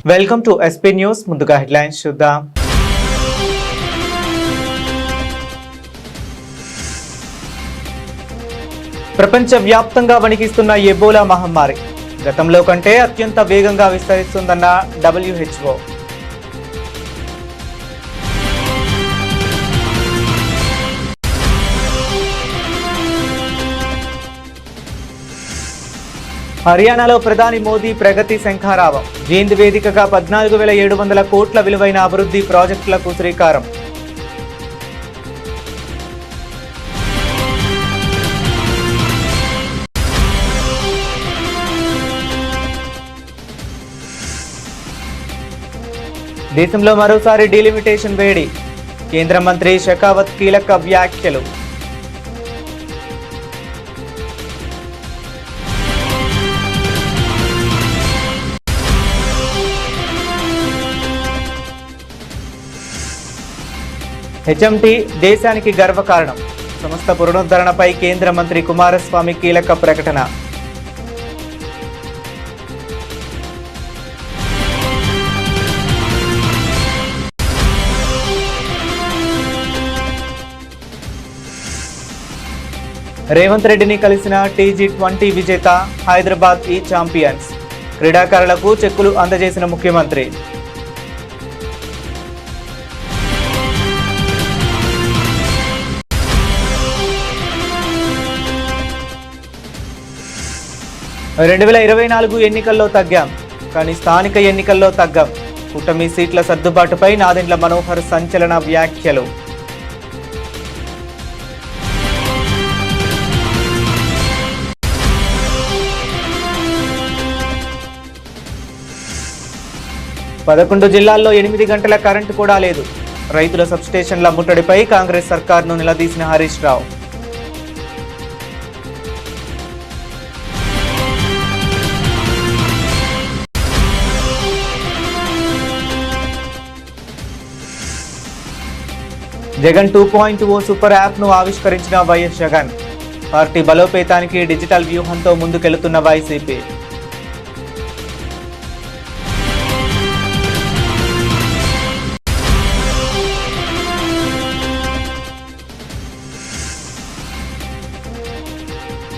Welcome to SP news. ముందుగా headlines చూద్దాం. ప్రపంచవ్యాప్తంగా వణికిస్తున్న ఎబోలా మహమ్మారి గతంలో కంటే అత్యంత వేగంగా విస్తరిస్తుందన్న WHO. హర్యానాలో ప్రధాని మోదీ ప్రగతి శంఖారావం. జీంద్ వేదికగా 14,700 కోట్ల విలువైన అభివృద్ధి ప్రాజెక్టులకు శ్రీకారం. దేశంలో మరోసారి డీలిమిటేషన్ వేడి. కేంద్ర మంత్రి షెకావత్ కీలక వ్యాఖ్యలు. HMT దేశానికి గర్వకారణం. సంస్థ పునరుద్ధరణపై కేంద్ర మంత్రి కుమారస్వామి కీలక ప్రకటన. రేవంత్ రెడ్డిని కలిసిన T20 విజేత హైదరాబాద్ ఛాంపియన్స్. క్రీడాకారులకు చెక్కులు అందజేసిన ముఖ్యమంత్రి. ఎన్నికల్లో తగ్గాం, కానీ స్థానిక ఎన్నికల్లో తగ్గం. కూటమి సీట్ల సర్దుబాటుపై నాదెండ్ల మనోహర్ సంచలన వ్యాఖ్యలు. పదకొండు జిల్లాల్లో 8 గంటల కరెంటు కూడా లేదు. రైతుల సబ్స్టేషన్ల ముట్టడిపై కాంగ్రెస్ సర్కార్ను నిలదీసిన హరీష్ రావు. జగన్ 2.0 సూపర్ యాప్ను ఆవిష్కరించిన వైఎస్ జగన్. పార్టీ బలోపేతానికి డిజిటల్ వ్యూహంతో ముందుకెళ్తున్న వైసీపీ.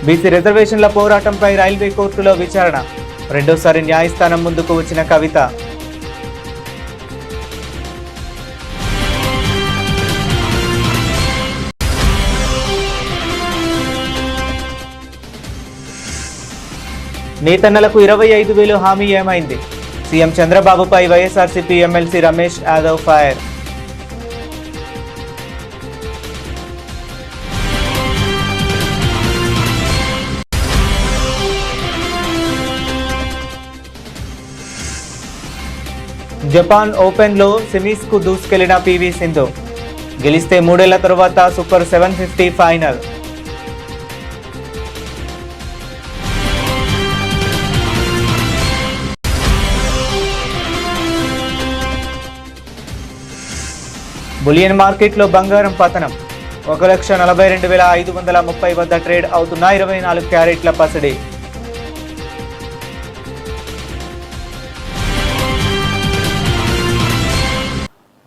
బీసీ రిజర్వేషన్ల పోరాటంపై రైల్వే కోర్టులో విచారణ. రెండోసారి న్యాయస్థానం ముందుకు వచ్చిన కవిత. నేతన్నలకు 25,000 హామీ ఏమైంది? సీఎం చంద్రబాబుపై YSRCP MLC Ramesh Yadav fire. Japan ఓపెన్లో సెమీస్కు దూసుకెళ్లిన PV సింధు. గెలిస్తే 3 ఏళ్ల తరువాత సూపర్ 750 ఫైనల్. బులియన్ మార్కెట్లో బంగారం పతనం. 1,42,530 వద్ద ట్రేడ్ అవుతున్న 24 క్యారెట్ల పసిడి.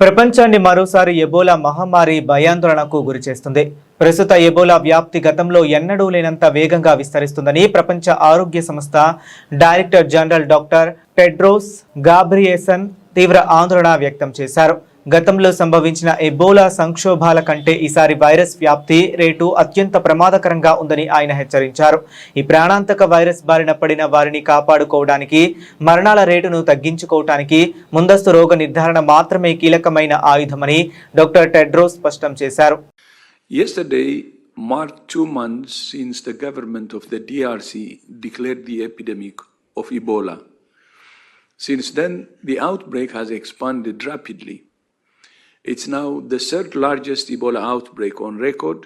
ప్రపంచాన్ని మరోసారి ఎబోలా మహమ్మారి భయాందోళనకు గురిచేస్తుంది. ప్రస్తుత ఎబోలా వ్యాప్తి గతంలో ఎన్నడూ లేనంత వేగంగా విస్తరిస్తుందని ప్రపంచ ఆరోగ్య సంస్థ డైరెక్టర్ జనరల్ డాక్టర్ టెడ్రోస్ గాబ్రియేసన్ తీవ్ర ఆందోళన వ్యక్తం చేశారు. గతంలో సంభవించిన ఎబోలా సంక్షోభాల కంటే ఈసారి వైరస్ వ్యాప్తి రేటు అత్యంత ప్రమాదకరంగా ఉందని ఆయన హెచ్చరించారు. ఈ ప్రాణాంతక వైరస్ బారిన పడిన వారిని కాపాడుకోవడానికి, మరణాల రేటును తగ్గించుకోవడానికి ముందస్తు రోగ నిర్ధారణ మాత్రమే కీలకమైన ఆయుధమని డాక్టర్ టెడ్రోస్ స్పష్టం చేశారు. Yesterday marked 2 months since the government of the DRC declared the epidemic of Ebola. Since then, the outbreak has expanded rapidly. It's now the third largest Ebola outbreak on record,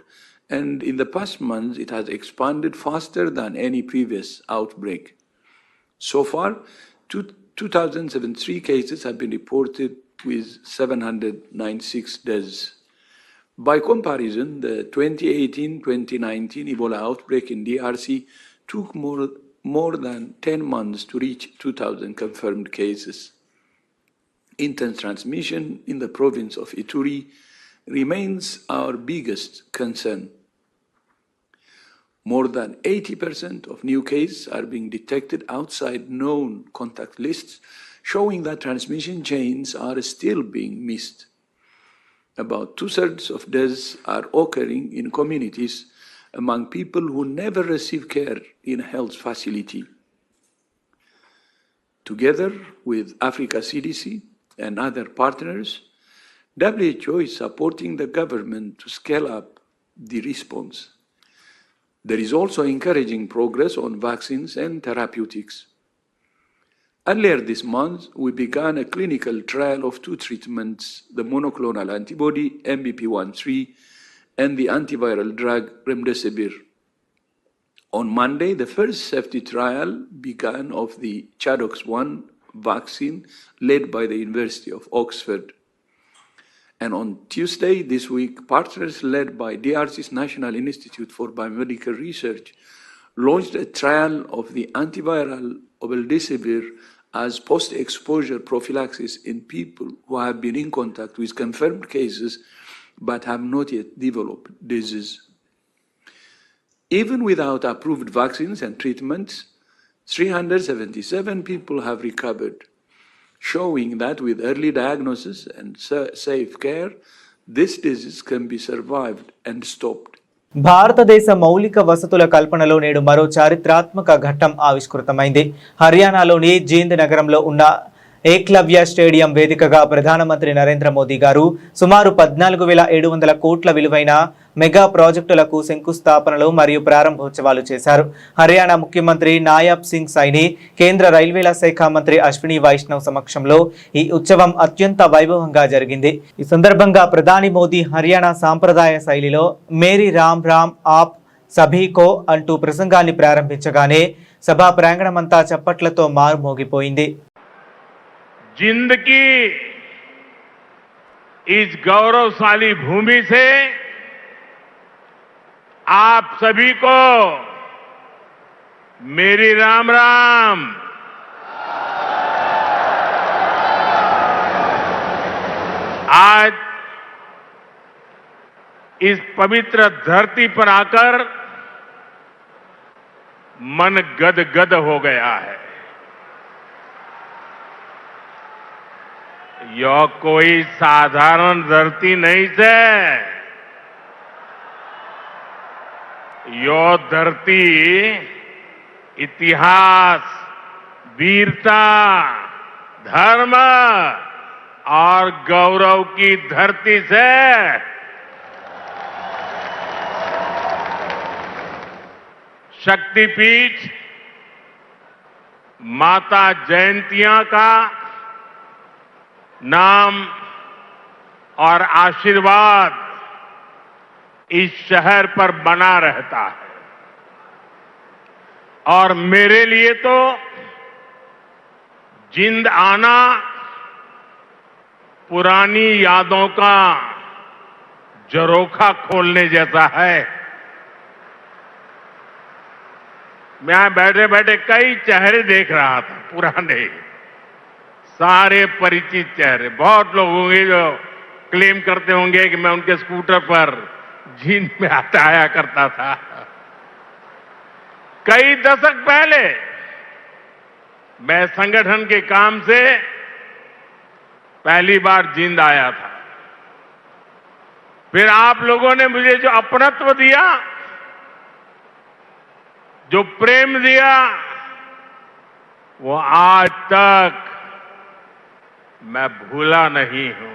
and in the past months it has expanded faster than any previous outbreak. So far, 2,073 cases have been reported with 796 deaths. By comparison, the 2018-2019 Ebola outbreak in DRC took more than 10 months to reach 2,000 confirmed cases. Intense transmission in the province of Ituri remains our biggest concern. More than 80% of new cases are being detected outside known contact lists, showing that transmission chains are still being missed. About 2/3 of deaths are occurring in communities among people who never receive care in a health facility. Together with Africa CDC and other partners, WHO is supporting the government to scale up the response. There is also encouraging progress on vaccines and therapeutics. Earlier this month, we began a clinical trial of two treatments, the monoclonal antibody MBP13 and the antiviral drug remdesivir. On Monday, the first safety trial began of the ChAdOx1 vaccine led by the University of Oxford. And on Tuesday this week, partners led by DRC's National Institute for Biomedical Research launched a trial of the antiviral obeldesivir as post-exposure prophylaxis in people who have been in contact with confirmed cases but have not yet developed disease. Even without approved vaccines and treatments, 377 people have recovered, showing that with early diagnosis and safe care, this disease can be survived and stopped. భారతదేశ మౌలిక వసతుల కల్పనలో నేడు మరో చారిత్రాత్మక ఘట్టం ఆవిష్కృతమైంది. హర్యానాలోని జీంద్ నగరంలో ఉన్న ఏక్లవ్య స్టేడియం వేదికగా ప్రధానమంత్రి నరేంద్ర మోదీ గారు సుమారు 14,700 కోట్ల విలువైన మెగా ప్రాజెక్టులకు శంకుస్థాపనలు మరియు ప్రారంభోత్సవాలు చేశారు. హర్యానా ముఖ్యమంత్రి నాయబ్ సింగ్ సైని, కేంద్ర రైల్వేల శాఖ మంత్రి అశ్విని వైష్ణవ్ సమక్షంలో ఈ ఉత్సవం అత్యంత వైభవంగా జరిగింది. ఈ సందర్భంగా ప్రధాని మోదీ హర్యానా సాంప్రదాయ శైలిలో మేరీ రామ్ రామ్ ఆప్ సభీకో అంటూ ప్రసంగాన్ని ప్రారంభించగానే సభా ప్రాంగణమంతా చప్పట్లతో మారుమోగిపోయింది. जिंद की इस गौरवशाली भूमि से आप सभी को मेरी राम राम। आज इस पवित्र धरती पर आकर मन गदगद हो गया है। यह कोई साधारण धरती नहीं से, यह धरती इतिहास, वीरता, धर्म और गौरव की धरती से शक्तिपीठ माता जयंतिया का नाम और आशीर्वाद इस शहर पर बना रहता है। और मेरे लिए तो जिंद आना पुरानी यादों का झरोखा खोलने जैसा है। मैं बैठे बैठे कई चेहरे देख रहा था, पुराने सारे परिचित चेहरे। बहुत लोग होंगे जो क्लेम करते होंगे कि मैं उनके स्कूटर पर जींद में आया करता था। कई दशक पहले मैं संगठन के काम से पहली बार जींद आया था। फिर आप लोगों ने मुझे जो अपनत्व दिया, जो प्रेम दिया, वो आज तक मैं भूला नहीं हूं।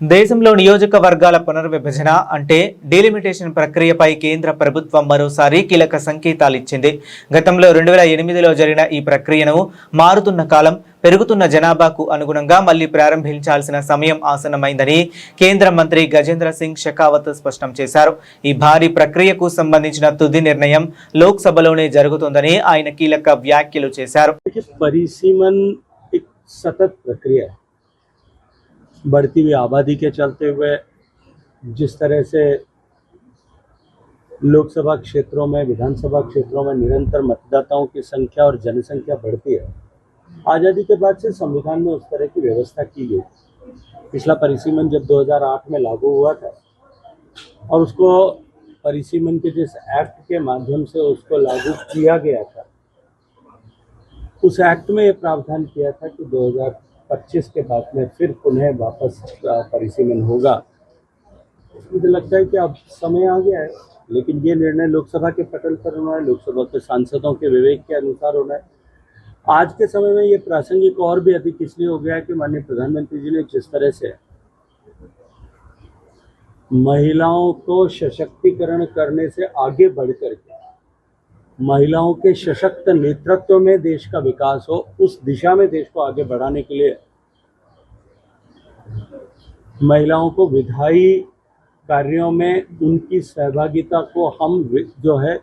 దేశంలో నియోజకవర్గాల పునర్విభజన అంటే డీలిమిటేషన్ ప్రక్రియపై కేంద్ర ప్రభుత్వం మరోసారి కీలక సంకేతాలు ఇచ్చింది. గతంలో 2008లో జరిగిన ఈ ప్రక్రియను మారుతున్న కాలం, పెరుగుతున్న జనాభాకు అనుగుణంగా మళ్లీ ప్రారంభించాల్సిన సమయం ఆసన్నమైందని కేంద్ర మంత్రి గజేంద్ర సింగ్ షెకావత్ స్పష్టం చేశారు. ఈ భారీ ప్రక్రియకు సంబంధించిన తుది నిర్ణయం లోక్సభలోనే జరుగుతుందని ఆయన కీలక వ్యాఖ్యలు చేశారు. परिसीमन एक सतत प्रक्रिया है। बढ़ती हुई आबादी के चलते हुए जिस तरह से लोकसभा क्षेत्रों में, विधानसभा क्षेत्रों में निरंतर मतदाताओं की संख्या और जनसंख्या बढ़ती है, आज़ादी के बाद से संविधान में उस तरह की व्यवस्था की गई। पिछला परिसीमन जब 2008 में लागू हुआ था और उसको परिसीमन के जिस एक्ट के माध्यम से उसको लागू किया गया था, उस एक्ट में ये प्रावधान किया था कि 2025 के बाद में फिर पुनः वापस परिसीमन होगा। मुझे लगता है कि अब समय आ गया है, लेकिन ये निर्णय लोकसभा के पटल पर होना है, लोकसभा के सांसदों के विवेक के अनुसार होना है। आज के समय में ये प्रासंगिक और भी अधिक इसलिए हो गया है कि माननीय प्रधानमंत्री जी ने जिस तरह से महिलाओं को सशक्तिकरण करने से आगे बढ़कर के महिलाओं के सशक्त नेतृत्व में देश का विकास हो, उस दिशा में देश को आगे बढ़ाने के लिए महिलाओं को विधायी कार्यों में उनकी सहभागिता को हम जो है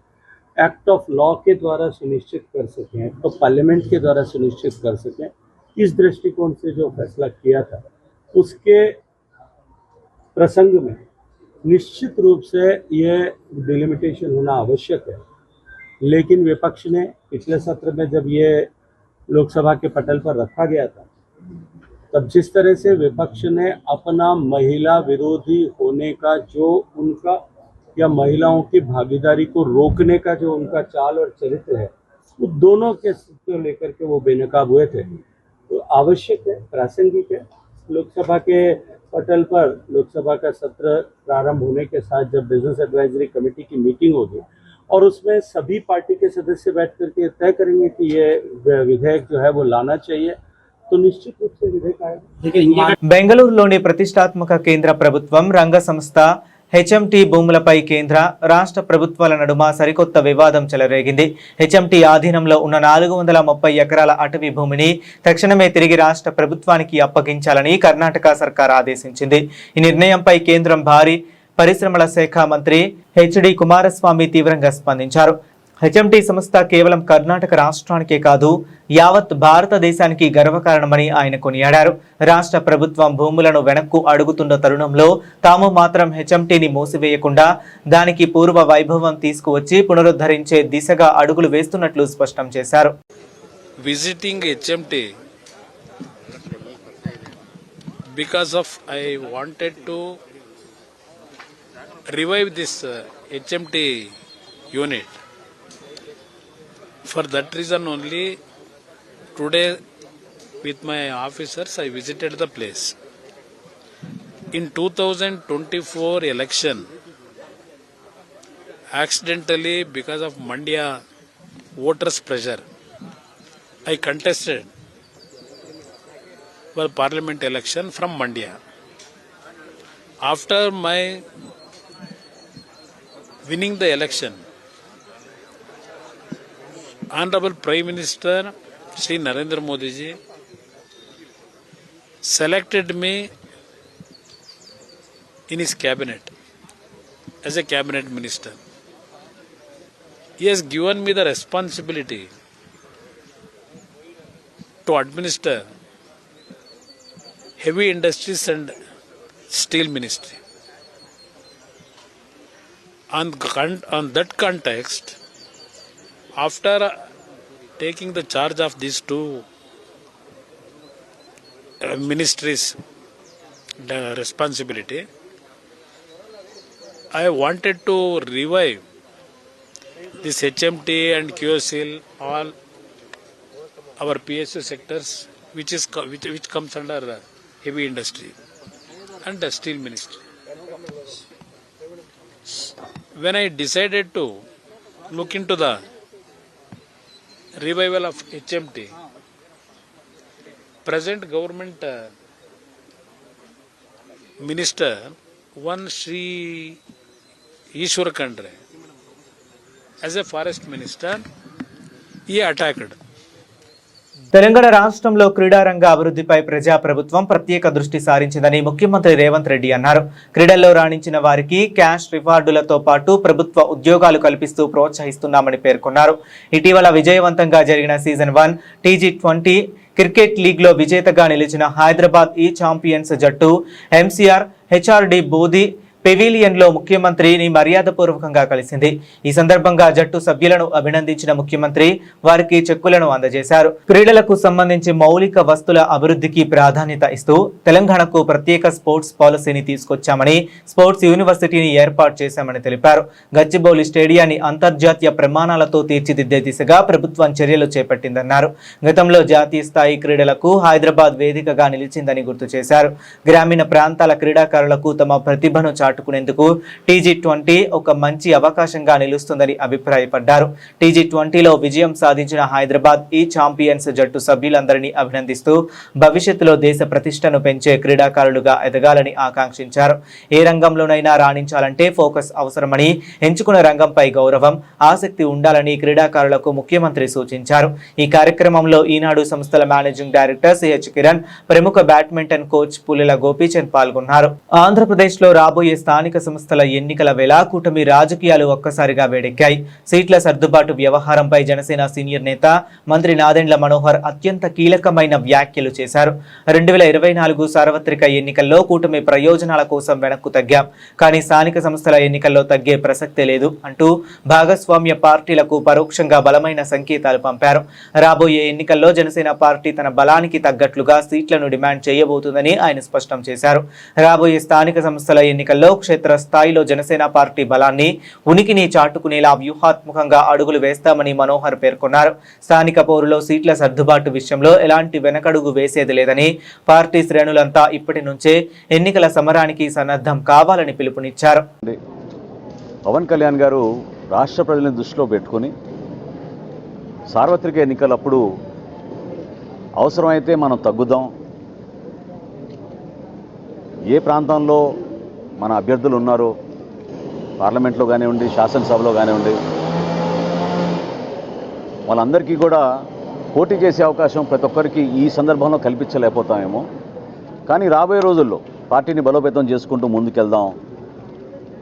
एक्ट ऑफ लॉ के द्वारा सुनिश्चित कर सकें, तो पार्लियामेंट के द्वारा सुनिश्चित कर सकें, इस दृष्टिकोण से जो फैसला किया था उसके प्रसंग में निश्चित रूप से ये डिलिमिटेशन होना आवश्यक है। लेकिन विपक्ष ने पिछले सत्र में जब ये लोकसभा के पटल पर रखा गया था, तब जिस तरह से विपक्ष ने अपना महिला विरोधी होने का जो उनका या महिलाओं की भागीदारी को रोकने का जो उनका चाल और चरित्र है, वो दोनों के लेकर के वो बेनकाब हुए थे। तो आवश्यक है, प्रासंगिक है। लोकसभा के पटल पर लोकसभा का सत्र प्रारंभ होने के साथ जब बिजनेस एडवाइजरी कमेटी की मीटिंग होगी और उसमें सभी पार्टी के सदस्य बैठ करके तय करेंगे कि ये विधेयक जो है वो लाना चाहिए, तो निश्चित रूप से विधेयक आएगा। బెంగళూరులోని ప్రతిష్టాత్మక కేంద్ర ప్రభుత్వం రంగ సంస్థ హెచ్ఎంటీ భూములపై కేంద్ర రాష్ట్ర ప్రభుత్వాల నడుమ సరికొత్త వివాదం చెలరేగింది. హెచ్ఎంటీ ఆధీనంలో ఉన్న 430 ఎకరాల అటవీ భూమిని తక్షణమే తిరిగి రాష్ట్ర ప్రభుత్వానికి అప్పగించాలని కర్ణాటక సర్కార్ ఆదేశించింది. ఈ నిర్ణయంపై కేంద్రం భారీ పరిశ్రమల శాఖ మంత్రి హెచ్డి కుమారస్వామి తీవ్రంగా స్పందించారు. హెచ్ఎంటీ సంస్థ కేవలం కర్ణాటక రాష్ట్రానికే కాదు, యావత్ భారతదేశానికి గర్వకారణమని ఆయన కొనియాడారు. రాష్ట్ర ప్రభుత్వం భూములను వెనక్కు అడుగుతున్న తరుణంలో తాము మాత్రం హెచ్ఎంటీని మూసివేయకుండా దానికి పూర్వ వైభవం తీసుకువచ్చి పునరుద్ధరించే దిశగా అడుగులు వేస్తున్నట్లు స్పష్టం చేశారు. Visiting HMT because of I wanted to revive this HMT unit. For that reason only, today with my officers I visited the place. In 2024 election, accidentally because of Mandya voters pressure, I contested for parliament election from Mandya. After my winning the election, Honorable Prime Minister Shri Narendra Modi ji selected me in his cabinet as a cabinet minister. He has given me the responsibility to administer heavy industries and steel ministry. On that context, after taking the charge of these two ministries' responsibility, I wanted to revive this HMT and QSL, all our PSU sectors, which comes under heavy industry and the steel ministry. When I decided to look into the revival of HMT, present government minister, one Shri Ishwar Khandre, as a forest minister, he attacked. Telangana రాష్ట్రంలో క్రీడారంగ అభివృద్ధిపై ప్రజాప్రభుత్వం ప్రత్యేక దృష్టి సారించిందని ముఖ్యమంత్రి రేవంత్ రెడ్డి అన్నారు. క్రీడల్లో రాణించిన వారికి cash రివార్డులతో పాటు ప్రభుత్వ ఉద్యోగాలు కల్పిస్తూ ప్రోత్సహిస్తున్నామని పేర్కొన్నారు. ఇటీవల విజయవంతంగా జరిగిన సీజన్ 1 TG20 క్రికెట్ లీగ్లో విజేతగా నిలిచిన హైదరాబాద్ ఈ ఛాంపియన్స్ జట్టు ఎంసీఆర్ హెచ్ఆర్డి బోధి పెవిలియన్లో ముఖ్యమంత్రిని మర్యాదపూర్వకంగా కలిసింది. ఈ సందర్భంగా జట్టు సభ్యులను అభినందించిన ముఖ్యమంత్రి వారికి చెక్కులను అందజేశారు. క్రీడలకు సంబంధించి మౌలిక వస్తుల అభివృద్ధికి ప్రాధాన్యత ఇస్తూ తెలంగాణకు ప్రత్యేక స్పోర్ట్స్ పాలసీని తీసుకొచ్చామని, స్పోర్ట్స్ యూనివర్సిటీని ఏర్పాటు చేశామని తెలిపారు. గచ్చిబౌలి స్టేడియాన్ని అంతర్జాతీయ ప్రమాణాలతో తీర్చిదిద్దే దిశగా ప్రభుత్వం చర్యలు చేపట్టిందన్నారు. గతంలో జాతీయ స్థాయి క్రీడలకు హైదరాబాద్ వేదికగా నిలిచిందని గుర్తు చేశారు. గ్రామీణ ప్రాంతాల క్రీడాకారులకు తమ ప్రతిభను చాటుకునేందుకు TG20 ఒక మంచి అవకాశంగా నిలుస్తుందని అభిప్రాయపడ్డారు. TG20లో విజయం సాధించిన హైదరాబాద్ ఛాంపియన్స్ జట్టు సభ్యులందరినీ అభినందిస్తూ భవిష్యత్తులో దేశ ప్రతిష్టను పెంచే క్రీడాకారులుగా ఎదగాలని ఆకాంక్షించారు. ఏ రంగంలోనైనా రాణించాలంటే ఫోకస్ అవసరమని, ఎంచుకున్న రంగంపై గౌరవం, ఆసక్తి ఉండాలని క్రీడాకారులకు ముఖ్యమంత్రి సూచించారు. ఈ కార్యక్రమంలో ఈనాడు సంస్థల మేనేజింగ్ డైరెక్టర్ CH కిరణ్, ప్రముఖ బ్యాడ్మింటన్ కోచ్ పుల్లెల గోపీచంద్ పాల్గొన్నారు. ఆంధ్రప్రదేశ్లో రాబోయే స్థానిక సంస్థల ఎన్నికల వేళ కూటమి రాజకీయాలు ఒక్కసారిగా వేడెక్కాయి. సీట్ల సర్దుబాటు వ్యవహారంపై జనసేన సీనియర్ నేత మంత్రి నాదెండ్ల మనోహర్ అత్యంత కీలకమైన వ్యాఖ్యలు చేశారు. 2024 సార్వత్రిక ఎన్నికల్లో కూటమి ప్రయోజనాల కోసం వెనక్కు తగ్గాం, కానీ స్థానిక సంస్థల ఎన్నికల్లో తగ్గే ప్రసక్తే లేదు అంటూ భాగస్వామ్య పార్టీలకు పరోక్షంగా బలమైన సంకేతాలు పంపారు. రాబోయే ఎన్నికల్లో జనసేన పార్టీ తన బలానికి తగ్గట్లుగా సీట్లను డిమాండ్ చేయబోతుందని ఆయన స్పష్టం చేశారు. రాబోయే స్థానిక సంస్థల ఎన్నికల్లో క్షేత్ర స్థాయిలో జనసేన పార్టీ బలాన్ని, ఉనికిని చాటుకునేలా వ్యూహాత్మకంగా అడుగులు వేస్తామని మనోహర్ పేర్కొన్నారు. స్థానిక పౌరులో సీట్ల సర్దుబాటు విషయంలో ఎలాంటి వెనకడుగు వేసేది లేదని, పార్టీ శ్రేణులంతా ఇప్పటి నుంచే ఎన్నికల సమరానికి సన్నద్ధం కావాలని పిలుపునిచ్చారు. పవన్ కళ్యాణ్ గారు రాష్ట్ర ప్రజలను దృష్టిలో పెట్టుకుని సార్వత్రిక ఎన్నికలప్పుడు అవసరమైతే మనం తగ్గుదాం, ఏ ప్రాంతంలో మన అభ్యర్థులు ఉన్నారో పార్లమెంట్లో కానివ్వండి, శాసనసభలో కానివ్వండి, వాళ్ళందరికీ కూడా పోటీ చేసే అవకాశం ప్రతి ఒక్కరికి ఈ సందర్భంలో కల్పించలేకపోతామేమో. కానీ రాబోయే రోజుల్లో పార్టీని బలోపేతం చేసుకుంటూ ముందుకెళ్దాం.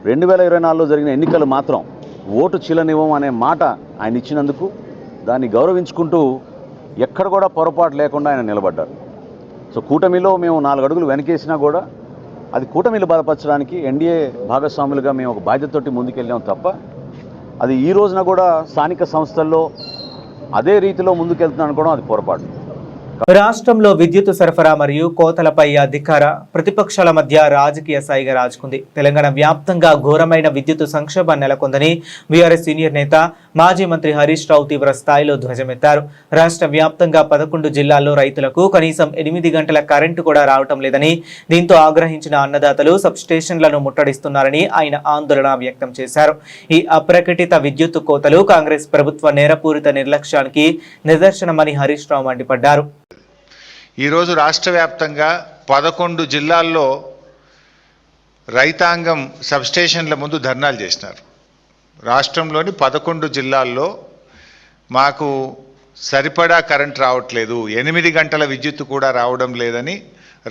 2024లో జరిగిన ఎన్నికలు మాత్రం ఓటు చీలనివ్వం అనే మాట ఆయన ఇచ్చినందుకు దాన్ని గౌరవించుకుంటూ ఎక్కడ కూడా పొరపాటు లేకుండా ఆయన నిలబడ్డారు. సో కూటమిలో మేము 4 అడుగులు వెనకేసినా కూడా అది కూటమిలు బలపరచడానికి ఎన్డీఏ భాగస్వాములుగా మేము ఒక బాధ్యతతోటి ముందుకెళ్ళాం తప్ప అది ఈ రోజున కూడా స్థానిక సంస్థల్లో అదే రీతిలో ముందుకెళ్తున్నాను అనుకోవడం అది పొరపాటు. రాష్ట్రంలో విద్యుత్ సరఫరా మరియు కోతలపై అధికార ప్రతిపక్షాల మధ్య రాజకీయ సాయిగా రాజుకుంది. తెలంగాణ వ్యాప్తంగా ఘోరమైన విద్యుత్ సంక్షోభం నెలకొందని బీఆర్ఎస్ సీనియర్ నేత మాజీ మంత్రి హరీష్ రావు తీవ్ర స్థాయిలో ధ్వజమెత్తారు. రాష్ట్ర వ్యాప్తంగా 11 జిల్లాల్లో రైతులకు కనీసం 8 గంటల కరెంటు కూడా రావటం లేదని, దీంతో ఆగ్రహించిన అన్నదాతలు సబ్స్టేషన్లను ముట్టడిస్తున్నారని ఆయన ఆందోళన వ్యక్తం చేశారు. ఈ అప్రకటిత విద్యుత్ కోతలు కాంగ్రెస్ ప్రభుత్వ నేరపూరిత నిర్లక్ష్యానికి నిదర్శనమని హరీష్ రావు మండిపడ్డారు. ఈరోజు రాష్ట్ర వ్యాప్తంగా 11 జిల్లాల్లో రైతాంగం సబ్స్టేషన్ల ముందు ధర్నాలు చేసినారు. రాష్ట్రంలోని 11 జిల్లాల్లో మాకు సరిపడా కరెంట్ రావట్లేదు, 8 గంటల విద్యుత్ కూడా రావడం లేదని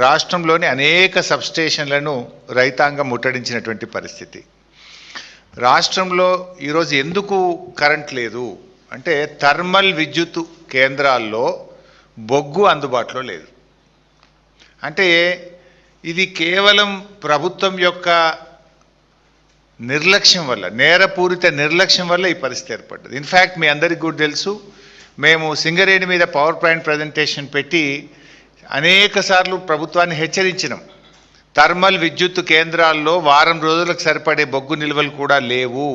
రాష్ట్రంలోని అనేక సబ్స్టేషన్లను రైతాంగం ముట్టడించినటువంటి పరిస్థితి. రాష్ట్రంలో ఈరోజు ఎందుకు కరెంట్ లేదు అంటే థర్మల్ విద్యుత్ కేంద్రాల్లో బొగ్గు అందుబాటులో లేదు. అంటే ఇది కేవలం ప్రభుత్వం యొక్క నిర్లక్ష్యం వల్ల, నేరపూరిత నిర్లక్ష్యం వల్ల ఈ పరిస్థితి ఏర్పడ్డది. ఇన్ఫ్యాక్ట్ మీ అందరికీ కూడా తెలుసు, మేము సింగరేణి మీద పవర్ పాయింట్ ప్రజెంటేషన్ పెట్టి అనేక సార్లు ప్రభుత్వాన్ని హెచ్చరించినాం. థర్మల్ విద్యుత్ కేంద్రాల్లో వారం రోజులకు సరిపడే బొగ్గు నిల్వలు కూడా లేవు.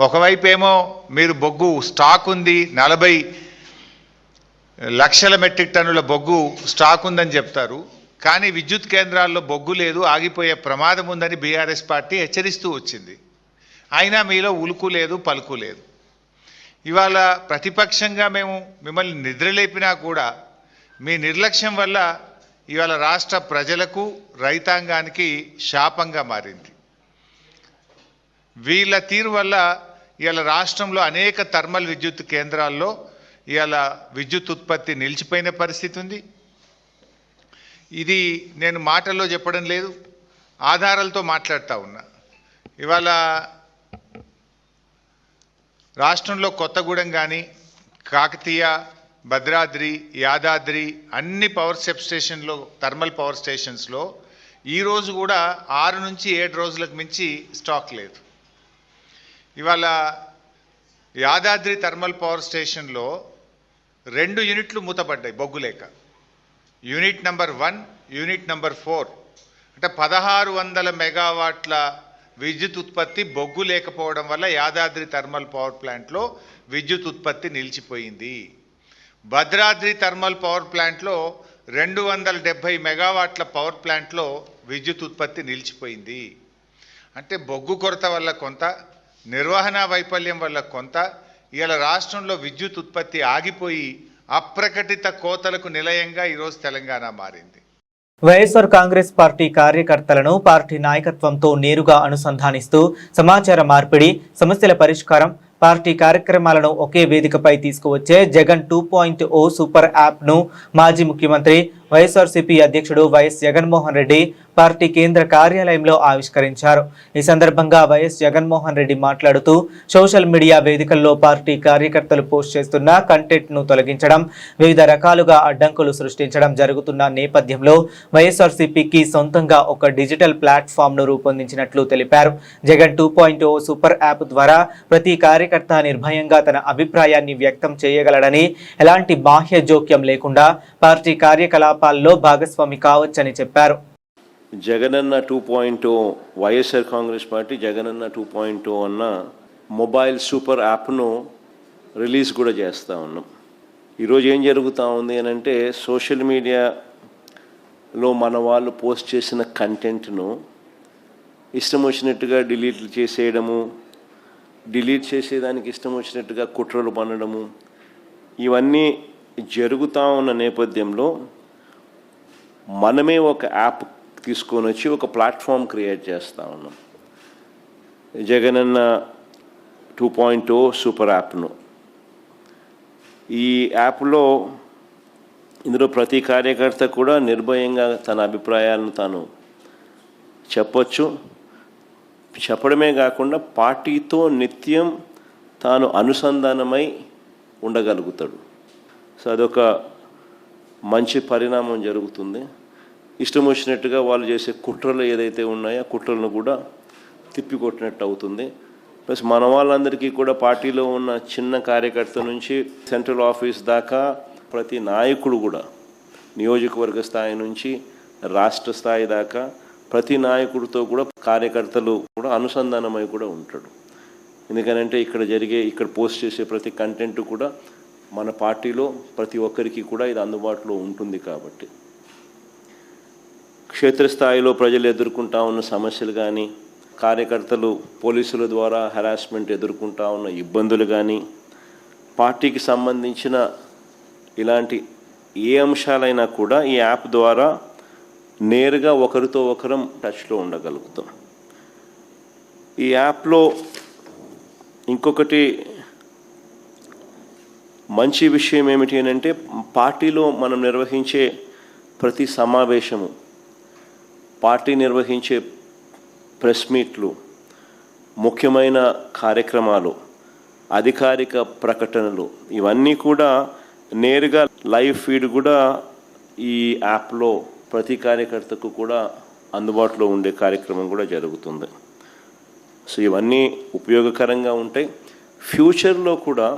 ఒకవైపు ఏమో మీరు బొగ్గు స్టాక్ ఉంది, 40 లక్షల మెట్రిక్ టన్నుల బొగ్గు స్టాక్ ఉందని చెప్తారు, కానీ విద్యుత్ కేంద్రాల్లో బొగ్గు లేదు, ఆగిపోయే ప్రమాదం ఉందని బీఆర్ఎస్ పార్టీ హెచ్చరిస్తూ వచ్చింది. అయినా మీలో ఉలుకు లేదు, పలుకు లేదు. ఇవాళ ప్రతిపక్షంగా మేము మిమ్మల్ని నిద్రలేపినా కూడా మీ నిర్లక్ష్యం వల్ల ఇవాళ రాష్ట్ర ప్రజలకు, రైతాంగానికి శాపంగా మారింది. వీళ్ళ తీరు వల్ల ఇవాళ రాష్ట్రంలో అనేక థర్మల్ విద్యుత్ కేంద్రాల్లో ఇవాళ విద్యుత్ ఉత్పత్తి నిలిచిపోయిన పరిస్థితి ఉంది. ఇది నేను మాటల్లో చెప్పడం లేదు, ఆధారాలతో మాట్లాడుతూ ఉన్నా. ఇవాళ రాష్ట్రంలో కొత్తగూడెం కానీ, కాకతీయ, భద్రాద్రి, యాదాద్రి అన్ని పవర్ సబ్ స్టేషన్లో, థర్మల్ పవర్ స్టేషన్స్లో ఈరోజు కూడా 6 నుంచి 7 రోజులకు మించి స్టాక్ లేదు. ఇవాళ యాదాద్రి థర్మల్ పవర్ స్టేషన్లో 2 యూనిట్లు మూతపడ్డాయి బొగ్గు లేక. యూనిట్ నెంబర్ 1, యూనిట్ నెంబర్ 4 అంటే 1600 మెగావాట్ల విద్యుత్ ఉత్పత్తి బొగ్గు లేకపోవడం వల్ల యాదాద్రి థర్మల్ పవర్ ప్లాంట్లో విద్యుత్ ఉత్పత్తి నిలిచిపోయింది. భద్రాద్రి థర్మల్ పవర్ ప్లాంట్లో 270 మెగావాట్ల పవర్ ప్లాంట్లో విద్యుత్ ఉత్పత్తి నిలిచిపోయింది. అంటే బొగ్గు కొరత వల్ల కొంత, నిర్వహణ వైఫల్యం వల్ల కొంత, ఇవాళ రాష్ట్రంలో విద్యుత్ ఉత్పత్తి ఆగిపోయి అప్రకటిత కోతలకు నిలయంగా ఈరోజు తెలంగాణ మారింది. వైఎస్ఆర్ కాంగ్రెస్ పార్టీ కార్యకర్తలను పార్టీ నాయకత్వంతో నేరుగా అనుసంధానిస్తూ సమాచార మార్పిడి, సమస్యల పరిష్కారం, పార్టీ కార్యక్రమాలను ఒకే వేదికపై తీసుకువచ్చే జగన్ 2.0 సూపర్ యాప్ను మాజీ ముఖ్యమంత్రి వైఎస్ఆర్సీపీ అధ్యక్షుడు వైఎస్ జగన్మోహన్ రెడ్డి పార్టీ కేంద్ర కార్యాలయంలో ఆవిష్కరించారు. ఈ సందర్భంగా వైఎస్ జగన్మోహన్ రెడ్డి మాట్లాడుతూ సోషల్ మీడియా వేదికల్లో పార్టీ కార్యకర్తలు పోస్ట్ చేస్తున్న కంటెంట్ను తొలగించడం, వివిధ రకాలుగా అడ్డంకులు సృష్టించడం జరుగుతున్న నేపథ్యంలో వైఎస్ఆర్సీపీకి సొంతంగా ఒక డిజిటల్ ప్లాట్ఫామ్ను రూపొందించినట్లు తెలిపారు. జగన్ 2.0 సూపర్ యాప్ ద్వారా ప్రతి కార్యకర్త నిర్భయంగా తన అభిప్రాయాన్ని వ్యక్తం చేయగలడని, ఎలాంటి బాహ్య జోక్యం లేకుండా పార్టీ కార్యకలాపాల్లో భాగస్వామి కావచ్చని చెప్పారు. జగనన్న 2.0 వైఎస్ఆర్ కాంగ్రెస్ పార్టీ జగనన్న 2.0 అన్న మొబైల్ సూపర్ యాప్ను రిలీజ్ కూడా చేస్తూ ఉన్నాం. ఈరోజు ఏం జరుగుతూ ఉంది అని అంటే, సోషల్ మీడియాలో మన వాళ్ళు పోస్ట్ చేసిన కంటెంట్ను ఇష్టం వచ్చినట్టుగా డిలీట్ చేసేయడము, డిలీట్ చేసేదానికి ఇష్టం వచ్చినట్టుగా కుట్రలు పన్నడము, ఇవన్నీ జరుగుతూ ఉన్న నేపథ్యంలో మనమే ఒక యాప్ తీసుకొని వచ్చి ఒక ప్లాట్ఫామ్ క్రియేట్ చేస్తూ ఉన్నాం. జగనన్న 2.0 సూపర్ యాప్ను. ఈ యాప్లో ఇందులో ప్రతి కార్యకర్త కూడా నిర్భయంగా తన అభిప్రాయాలను తాను చెప్పొచ్చు. చెప్పడమే కాకుండా పార్టీతో నిత్యం తాను అనుసంధానమై ఉండగలుగుతాడు. సో అదొక మంచి పరిణామం జరుగుతుంది. ఇష్టం వచ్చినట్టుగా వాళ్ళు చేసే కుట్రలు ఏదైతే ఉన్నాయో ఆ కుట్రలను కూడా తిప్పికొట్టినట్టు అవుతుంది. ప్లస్ మన వాళ్ళందరికీ కూడా పార్టీలో ఉన్న చిన్న కార్యకర్త నుంచి సెంట్రల్ ఆఫీస్ దాకా ప్రతి నాయకుడు కూడా, నియోజకవర్గ స్థాయి నుంచి రాష్ట్ర స్థాయి దాకా ప్రతి నాయకుడితో కూడా కార్యకర్తలు కూడా అనుసంధానమై కూడా ఉంటాడు. ఎందుకనంటే ఇక్కడ పోస్ట్ చేసే ప్రతి కంటెంట్ కూడా మన పార్టీలో ప్రతి ఒక్కరికి కూడా ఇది అందుబాటులో ఉంటుంది. కాబట్టి క్షేత్రస్థాయిలో ప్రజలు ఎదుర్కొంటా ఉన్న సమస్యలు కానీ, కార్యకర్తలు పోలీసుల ద్వారా హెరాస్మెంట్ ఎదుర్కొంటా ఉన్న ఇబ్బందులు కానీ, పార్టీకి సంబంధించిన ఇలాంటి ఏ అంశాలైనా కూడా ఈ యాప్ ద్వారా నేరుగా ఒకరితో ఒకరం టచ్లో ఉండగలుగుతాం. ఈ యాప్లో ఇంకొకటి మంచి విషయం ఏమిటి అని అంటే, పార్టీలో మనం నిర్వహించే ప్రతి సమావేశము, పార్టీ నిర్వహించే ప్రెస్ మీట్లు, ముఖ్యమైన కార్యక్రమాలు, అధికారిక ప్రకటనలు, ఇవన్నీ కూడా నేరుగా లైవ్ ఫీడ్ కూడా ఈ యాప్లో ప్రతి కార్యకర్తకు కూడా అందుబాటులో ఉండే కార్యక్రమం కూడా జరుగుతుంది. సో ఇవన్నీ ఉపయోగకరంగా ఉంటాయి. ఫ్యూచర్లో కూడా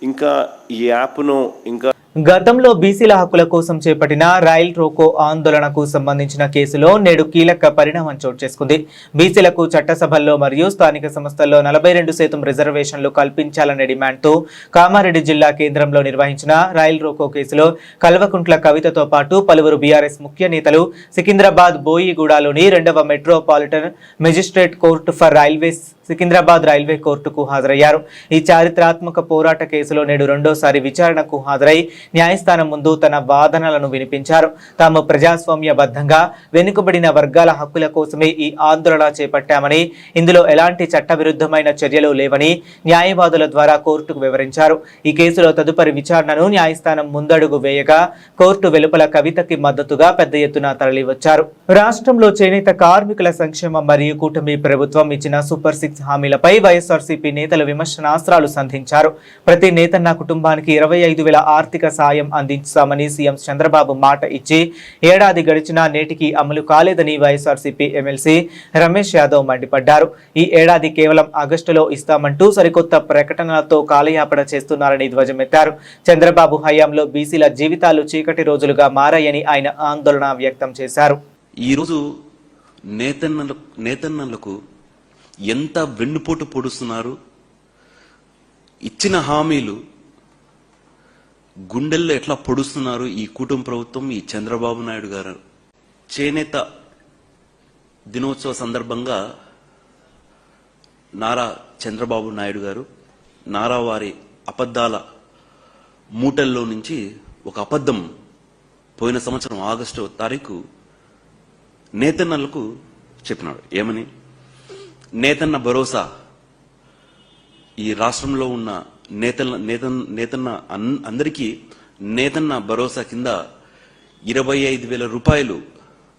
ఇంకా ఈ యాప్ను ఇంకా గతంలో బీసీల హక్కుల కోసం చేపట్టిన రైల్ రోకో ఆందోళనకు సంబంధించిన కేసులో నేడు కీలక పరిణామం చోటు చేసుకుంది. బీసీలకు చట్టసభల్లో మరియు స్థానిక సంస్థల్లో 42% రిజర్వేషన్లు కల్పించాలనే డిమాండ్తో కామారెడ్డి జిల్లా కేంద్రంలో నిర్వహించిన రైల్ రోకో కేసులో కల్వకుంట్ల కవితతో పాటు పలువురు బీఆర్ఎస్ ముఖ్య నేతలు సికింద్రాబాద్ బోయిగూడలోని 2వ metropolitan magistrate court for railways Secunderabad railway కోర్టుకు హాజరయ్యారు. ఈ చారిత్రాత్మక పోరాట కేసులో నేడు రెండోసారి విచారణకు హాజరై న్యాయస్థానం ముందు తన వాదనలను వినిపించారు. తాము ప్రజాస్వామ్యబద్ధంగా వెనుకబడిన వర్గాల హక్కుల కోసమే ఈ ఆందోళన చేపట్టామని, ఇందులో ఎలాంటి చట్టవిరుద్ధమైన చర్యలు లేవని న్యాయవాదుల ద్వారా కోర్టుకు వివరించారు. ఈ కేసులో తదుపరి విచారణను న్యాయస్థానం ముందడుగు వేయగా కోర్టు వెలుపల కవితకి మద్దతుగా పెద్ద ఎత్తున తరలివచ్చారు. రాష్ట్రంలో చేనేత కార్మికుల సంక్షేమం మరియు కూటమి ప్రభుత్వం ఇచ్చిన సూపర్ 6 బెనిఫిట్స్ హామీలపై వైఎస్ఆర్సీపీ నేతలు విమర్శనాస్త్రాలు సంధించారు. ప్రతి నేతన్న కుటుంబానికి 25,000 ఆర్థిక సాయం అందించామని సీఎం చంద్రబాబు మాట ఇచ్చి ఏడాది గడిచినా నేటికి అమలు కాలేదని వైఎస్ఆర్సీపీ ఎమ్మెల్సీ రమేష్ యాదవ్ మండిపడ్డారు. ఈ ఏడాది కేవలం ఆగస్టులో ఇస్తామంటూ సరికొత్త ప్రకటనలతో కాలయాపన చేస్తున్నారని ధ్వజమెత్తారు. చంద్రబాబు హయాంలో బీసీల జీవితాలు చీకటి రోజులుగా మారాయని ఆయన ఆందోళన వ్యక్తం చేశారు. ఈరోజు నేతన్నలకు ఎంత వెన్నుపోటు పొడుస్తున్నారు. ఇచ్చిన హామీలు గుండెల్లో ఎట్లా పొడుస్తున్నారు ఈ కూటమి ప్రభుత్వం, ఈ చంద్రబాబు నాయుడు గారు. చేనేత దినోత్సవ సందర్భంగా నారా చంద్రబాబు నాయుడు గారు నారా వారి అబద్ధాల మూటల్లో నుంచి ఒక అబద్ధం పోయిన సంవత్సరం ఆగస్టు తారీఖు నేతన్నలకు చెప్పినాడు. ఏమని? నేతన్న భరోసా, ఈ రాష్ట్రంలో ఉన్న నేతన్న అందరికీ నేతన్న భరోసా కింద 25,000 రూపాయలు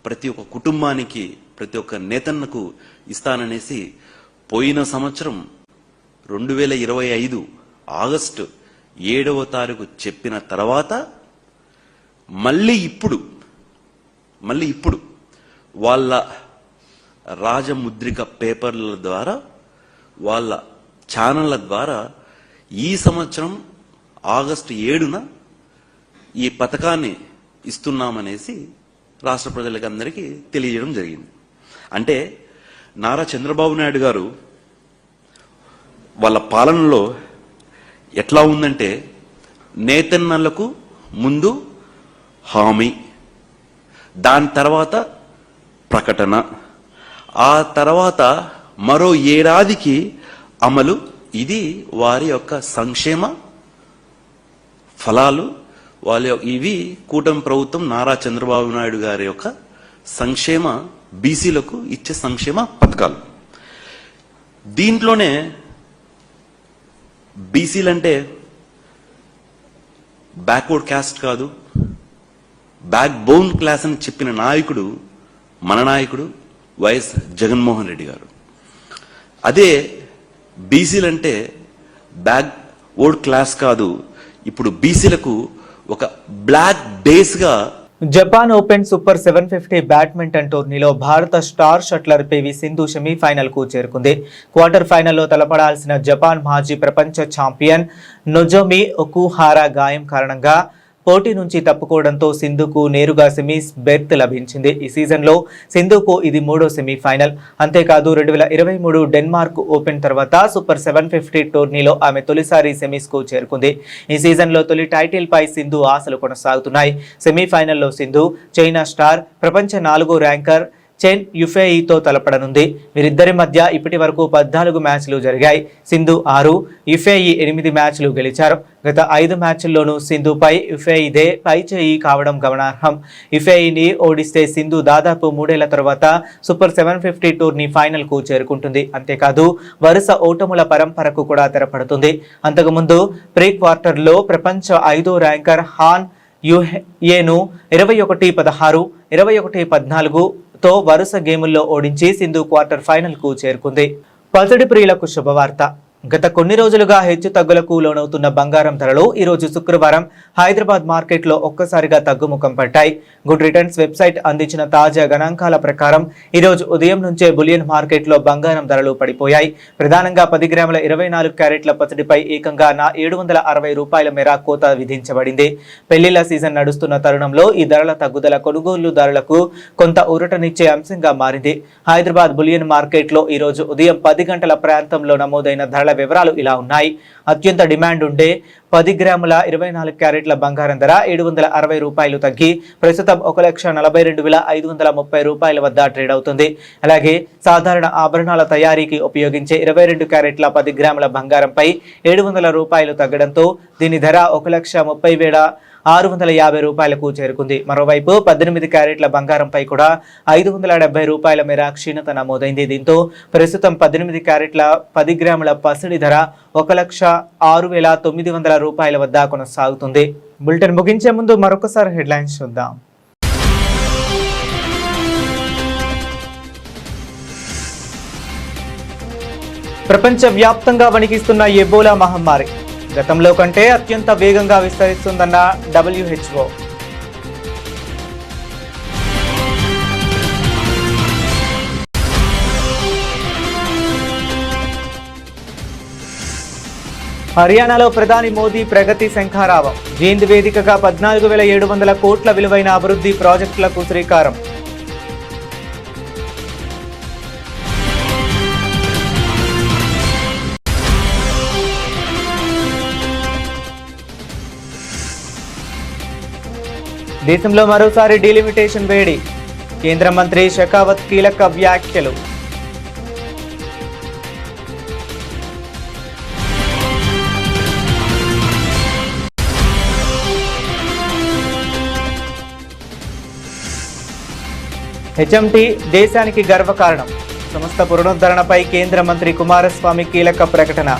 ప్రతి ఒక్క కుటుంబానికి, ప్రతి ఒక్క నేతన్నకు ఇస్తాననేసి పోయిన సంవత్సరం 2025 ఆగస్టు 7వ తారీఖు చెప్పిన తర్వాత మళ్ళీ ఇప్పుడు వాళ్ళ రాజముద్రిక పేపర్ల ద్వారా, వాళ్ళ ఛానళ్ల ద్వారా ఈ సంవత్సరం ఆగస్టు 7న ఈ పథకాన్ని ఇస్తున్నామనేసి రాష్ట్ర ప్రజలకు అందరికీ తెలియజేయడం జరిగింది. అంటే నారా చంద్రబాబు నాయుడు గారు వాళ్ళ పాలనలో ఎట్లా ఉందంటే, నేతన్నలకు ముందు హామీ, దాని తర్వాత ప్రకటన, ఆ తర్వాత మరో ఏడాదికి అమలు. ఇది వారి యొక్క సంక్షేమ ఫలాలు. ఇవి కూటమి ప్రభుత్వం నారా చంద్రబాబు నాయుడు గారి యొక్క సంక్షేమ, బీసీలకు ఇచ్చే సంక్షేమ పథకాలు. దీంట్లోనే బీసీలంటే బ్యాక్వర్డ్ క్యాస్ట్ కాదు, బ్యాక్ బోన్ క్లాస్ అని చెప్పిన నాయకుడు మన నాయకుడు వైఎస్ జగన్మోహన్ రెడ్డి గారు. అదే బీసీలంటే బ్యాక్వర్డ్ క్లాస్ కాదు, ఇప్పుడు బీసీలకు ఒక బ్లాక్ డేస్గా. జపాన్ ఓపెన్ సూపర్ 750 బ్యాడ్మింటన్ టోర్నీలో భారత star shuttler PV Sindhu semifinal కు చేరుకుంది. క్వార్టర్ ఫైనల్లో తలపడాల్సిన జపాన్ మాజీ ప్రపంచ ఛాంపియన్ నొజోమి ఒకుహారా గాయం కారణంగా పోటీ నుంచి తప్పుకోవడంతో సింధుకు నేరుగా సెమీస్ బెర్త్ లభించింది. ఈ సీజన్లో సింధుకు ఇది 3వ సెమీఫైనల్. అంతేకాదు 2023 డెన్మార్క్ ఓపెన్ తర్వాత సూపర్ 750 టోర్నీలో ఆమె తొలిసారి సెమీస్ కు చేరుకుంది. ఈ సీజన్లో తొలి టైటిల్ పై సింధు ఆశలు కొనసాగుతున్నాయి. సెమీఫైనల్లో సింధు చైనా స్టార్, ప్రపంచ 4వ ర్యాంకర్ చెన్ యుఫేయితో తలపడనుంది. వీరిద్దరి మధ్య ఇప్పటి వరకు 14 మ్యాచ్లు జరిగాయి. సింధు 6, యుఫేయి 8 మ్యాచ్లు గెలిచారు. గత 5 మ్యాచ్ల్లోనూ సింధుపై యుఫేయిదే పైచేయి కావడం గమనార్హం. యుఫేయిని ఓడిస్తే సింధు దాదాపు 3 ఏళ్ల తర్వాత సూపర్ 750 టోర్నీ ఫైనల్ కు చేరుకుంటుంది. అంతేకాదు వరుస ఓటముల పరంపరకు కూడా తెరపడుతుంది. అంతకుముందు ప్రీ క్వార్టర్లో ప్రపంచ 5వ ర్యాంకర్ హాన్ యుయేను 21-16, 21-14 తో వరుస గేముల్లో ఓడించి సింధు క్వార్టర్ ఫైనల్ కు చేరుకుంది. పసిడి ప్రియులకు శుభవార్త. గత కొన్ని రోజులుగా హెచ్చు తగ్గులకు లోనవుతున్న బంగారం ధరలు ఈ రోజు శుక్రవారం హైదరాబాద్ మార్కెట్లో ఒక్కసారిగా తగ్గుముఖం పట్టాయి. గుడ్ రిటర్న్స్ వెబ్సైట్ అందించిన తాజా గణాంకాల ప్రకారం ఈ రోజు ఉదయం నుంచే బులియన్ మార్కెట్లో బంగారం ధరలు పడిపోయాయి. ప్రధానంగా 10 గ్రాముల 24 క్యారెట్ల పసిడిపై ఏకంగా 760 రూపాయల మేర కోత విధించబడింది. పెళ్లిళ్ల సీజన్ నడుస్తున్న తరుణంలో ఈ ధరల తగ్గుదల కొనుగోలుదారులకు కొంత ఊరటనిచ్చే అంశంగా మారింది. హైదరాబాద్ బులియన్ మార్కెట్లో ఈ రోజు ఉదయం 10 గంటల ప్రాంతంలో నమోదైన ధరల వివరాలు ఇలా ఉన్నాయి. అత్యంత డిమాండ్ ఉండే 10 గ్రాముల 24 క్యారెట్ల బంగారం ధర 760 రూపాయలు తగ్గి ప్రస్తుతం 1,42,530 రూపాయల వద్ద ట్రేడ్ అవుతుంది. అలాగే సాధారణ ఆభరణాల తయారీకి ఉపయోగించే 22 క్యారెట్ల 10 గ్రాముల బంగారంపై 700 రూపాయలు తగ్గడంతో దీని ధర 1,30,650 రూపాయలకు చేరుకుంది. మరోవైపు 18 క్యారెట్ల బంగారంపై కూడా 570 రూపాయల మేర క్షీణత నమోదైంది. దీంతో ప్రస్తుతం 18 క్యారెట్ల 10 గ్రాముల పసిడి ధర 1,06,900 రూపాయల వద్ద కొనసాగుతుంది. బులెటిన్ ముగించే ముందు మరొకసారి హెడ్లైన్స్ చూద్దాం. ప్రపంచవ్యాప్తంగా వణికిస్తున్న ఎబోలా మహమ్మారి గతంలో కంటే అత్యంత వేగంగా విస్తరిస్తుందన్న WHO. హర్యానాలో ప్రధాని మోదీ ప్రగతి శంఖారావం. జీంద్ వేదికగా 14,700 కోట్ల విలువైన అభివృద్ధి ప్రాజెక్టులకు శ్రీకారం. దేశంలో మరోసారి డీలిమిటేషన్ వేడి. కేంద్ర మంత్రి షెకావత్ కీలక వ్యాఖ్యలు. HMT దేశానికి గర్వకారణం. సంస్థ పునరుద్ధరణపై కేంద్ర మంత్రి కుమారస్వామి కీలక ప్రకటన.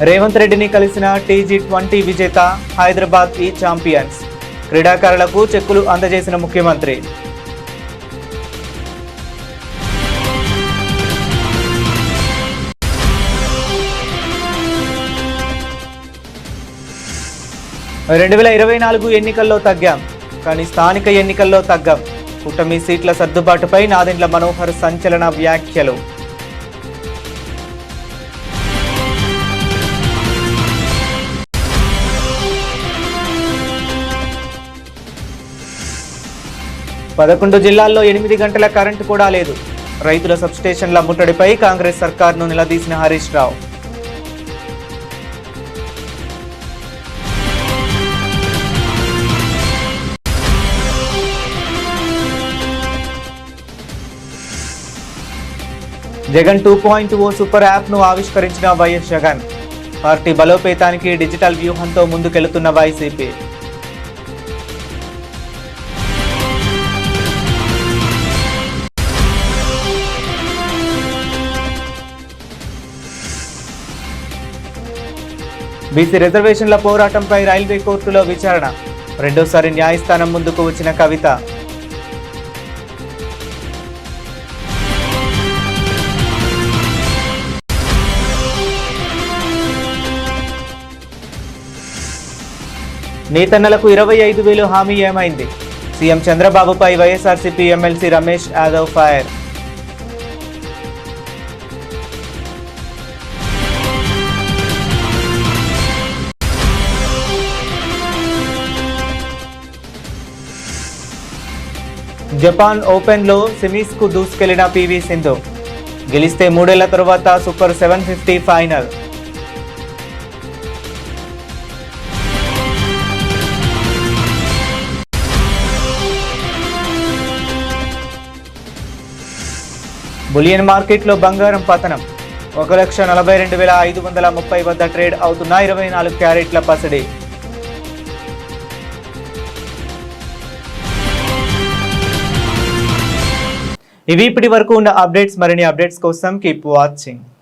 రేవంత్ రెడ్డిని కలిసిన T20 విజేత హైదరాబాద్ ఛాంపియన్స్. క్రీడాకారులకు చెక్కులు అందజేసిన ముఖ్యమంత్రి. రెండు 2024 ఎన్నికల్లో తగ్గాం, కానీ స్థానిక ఎన్నికల్లో తగ్గం. కూటమి సీట్ల సర్దుబాటుపై నాదెండ్ల మనోహర్ సంచలన వ్యాఖ్యలు. పదకొండు జిల్లాల్లో 8 గంటల కరెంటు కూడా లేదు. రైతుల సబ్స్టేషన్ల ముట్టడిపై కాంగ్రెస్ సర్కార్ను నిలదీసిన హరీష్ రావు. జగన్ 2.0 సూపర్ యాప్ను ఆవిష్కరించిన వైఎస్ జగన్. పార్టీ బలోపేతానికి డిజిటల్ వ్యూహంతో ముందుకెళ్తున్న వైసీపీ. బీసీ రిజర్వేషన్ల పోరాటంపై రైల్వే కోర్టులో విచారణ. రెండోసారి న్యాయస్థానం ముందుకు వచ్చిన కవిత. నేతన్నలకు 25,000 హామీ ఏమైంది? సీఎం చంద్రబాబుపై YSRCP MLC Ramesh Yadav fire. Japan ఓపెన్లో సెమీస్కు దూసుకెళ్లిన PV సింధు. గెలిస్తే 3 ఏళ్ల తరువాత సూపర్ 750 ఫైనల్. బులియన్ మార్కెట్లో బంగారం పతనం. 1,42,530 వద్ద ట్రేడ్ అవుతున్న 24 క్యారెట్ల పసిడి. ఇవి ఇప్పటి వరకు ఉన్న అప్డేట్స్. మరిన్ని అప్డేట్స్ కోసం కీప్ వాచింగ్.